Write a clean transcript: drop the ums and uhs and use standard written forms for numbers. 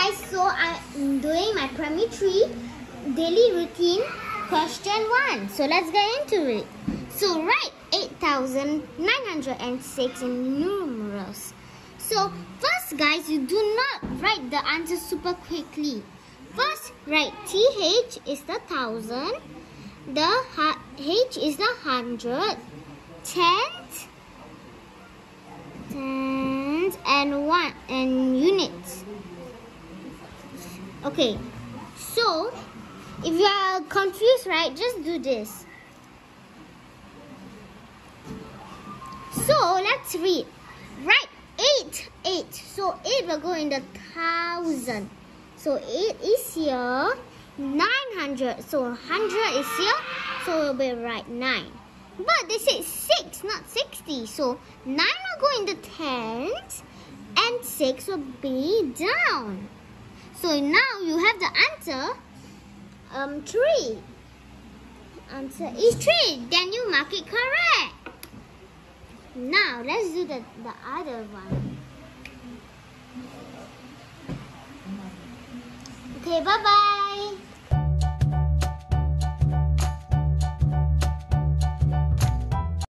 guys, so I'm doing my primary 3 daily routine question 1. So let's get into it. So write 8,906 in numerals. So first guys, you do not write the answer super quickly. First write TH is the 1,000, the H is the 100, tens and one and units. Okay, so if you are confused, right, just do this. So let's read. Write 8. So 8 will go in the 1,000. So 8 is here. 900. So 100 is here. So we'll be right 9. But they say 6, not 60. So 9 will go in the tens and 6 will be down. So now you have the answer 3. Answer is 3. Then you mark it correct. Now let's do the other one. Okay, bye-bye.